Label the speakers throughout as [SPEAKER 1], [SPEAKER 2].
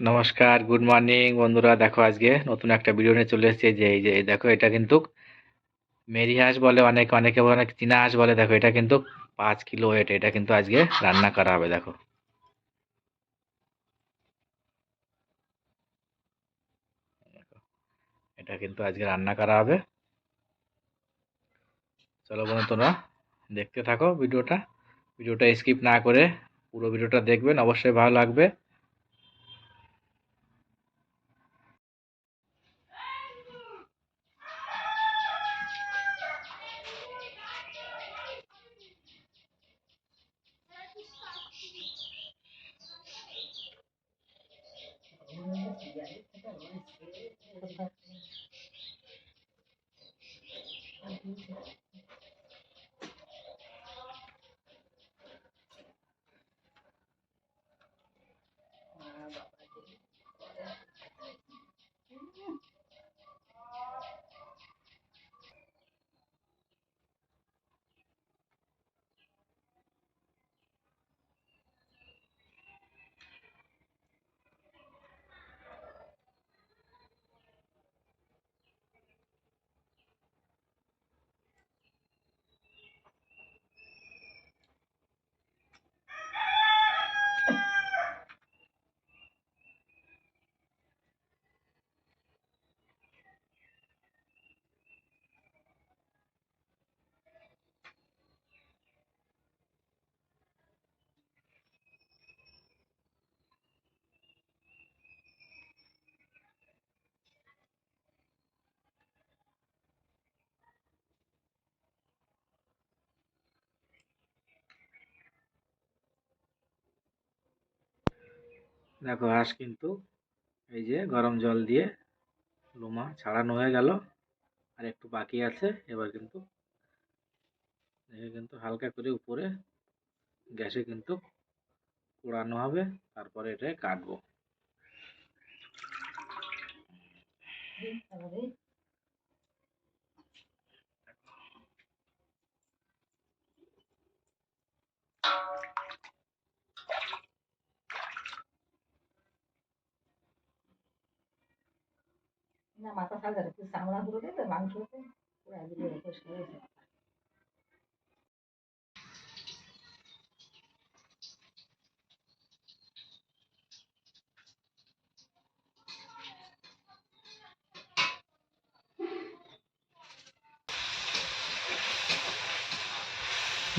[SPEAKER 1] নমস্কার, good morning বন্ধুরা। দেখো আজকে নতুন একটা ভিডিও নিয়ে চলে এসেছি। এই যে দেখো, এটা কিন্তু মেরি হাঁস বলে, অনেকে অনেক চীনা হাঁস বলে। দেখো এটা কিন্তু 5 কিলো ওয়েট। এটা কিন্তু আজকে রান্না করা হবে। দেখো এটা কিন্তু আজকে রান্না করা হবে। চলো বন্ধু, তোমরা দেখতে থাকো ভিডিওটা স্কিপ না করে পুরো ভিডিওটা দেখবেন, অবশ্যই ভালো লাগবে। দেখো হাঁস কিন্তু এই যে গরম জল দিয়ে লোমা ছাড়ানো হয়ে গেল, আর একটু বাকি আছে। এবার কিন্তু হালকা করে উপরে গ্যাসে কিন্তু পোড়ানো হবে, তারপরে এটা কাটবো।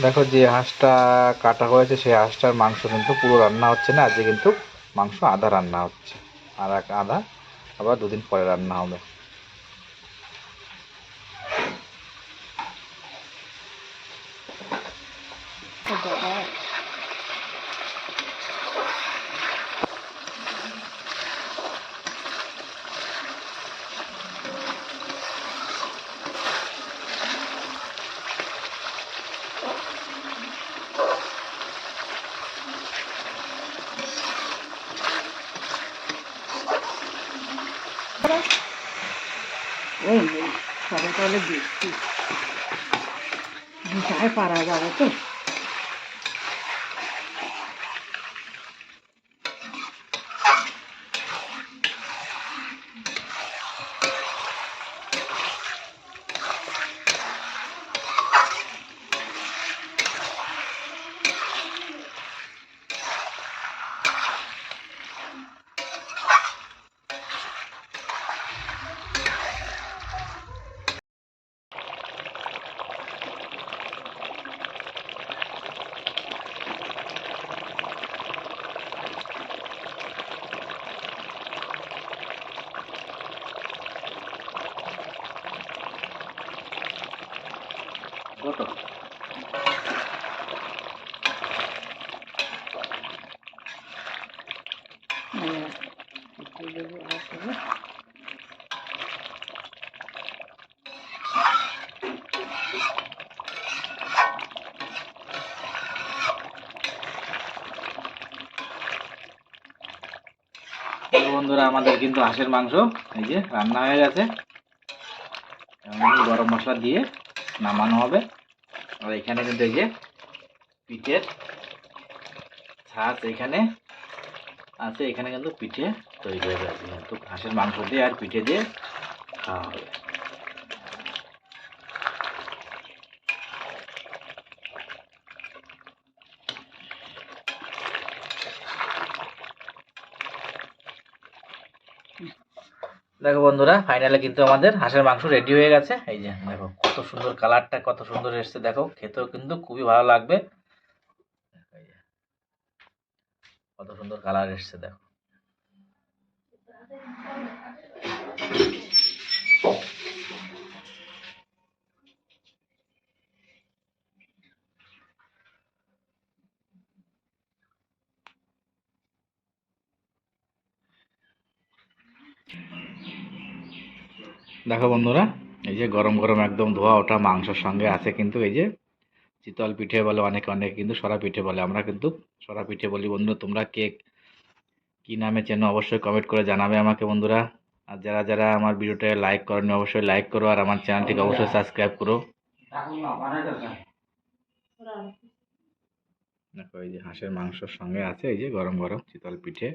[SPEAKER 1] দেখো যে হাঁসটা কাটা হয়েছে সেই হাঁসটার মাংস কিন্তু পুরো রান্না হচ্ছে না, আজকে কিন্তু মাংস আধা রান্না হচ্ছে, আর এক আধা আবার দুদিন পরে রান্না হবে।
[SPEAKER 2] তাহলে দেখছি বিছানায় পারা যাবে তো।
[SPEAKER 1] কত বন্ধুরা, আমাদের কিন্তু হাঁসের মাংস এই যে রান্না হয়ে গেছে। গরম মশলা দিয়ে নামানো হবে। আর এখানে কিন্তু এই যে পিঠের ছাঁচ এখানে আছে, এখানে কিন্তু পিঠে তৈরি হয়ে গেছে, কিন্তু হাঁসের মাংস দিয়ে আর পিঠে দিয়ে খাওয়া হবে। দেখো বন্ধুরা, ফাইনালে কিন্তু আমাদের হাঁসের মাংস রেডি হয়ে গেছে। এই যে দেখো কত সুন্দর কালারটা, কত সুন্দর এসছে, দেখো খেতেও কিন্তু খুবই ভালো লাগবে। এই যে কত সুন্দর কালার এসছে দেখো। দেখো বন্ধুরা, এই যে গরম গরম একদম ধোয়া ওঠা মাংসের সঙ্গে আছে কিন্তু এই যে চিতল পিঠে বলে, অনেকে অনেকে কিন্তু সরা পিঠে বলে, আমরা কিন্তু সরা পিঠে বলি। বন্ধুরা তোমরা কে কি নামে চেনো অবশ্যই কমেন্ট করে জানাবে আমাকে বন্ধুরা। আর যারা যারা আমার ভিডিওটা লাইক করেনি অবশ্যই লাইক করো, আর আমার চ্যানেলটিকে অবশ্যই সাবস্ক্রাইব করো। দেখো এই যে হাঁসের মাংসের সঙ্গে আছে এই যে গরম গরম চিতল পিঠে।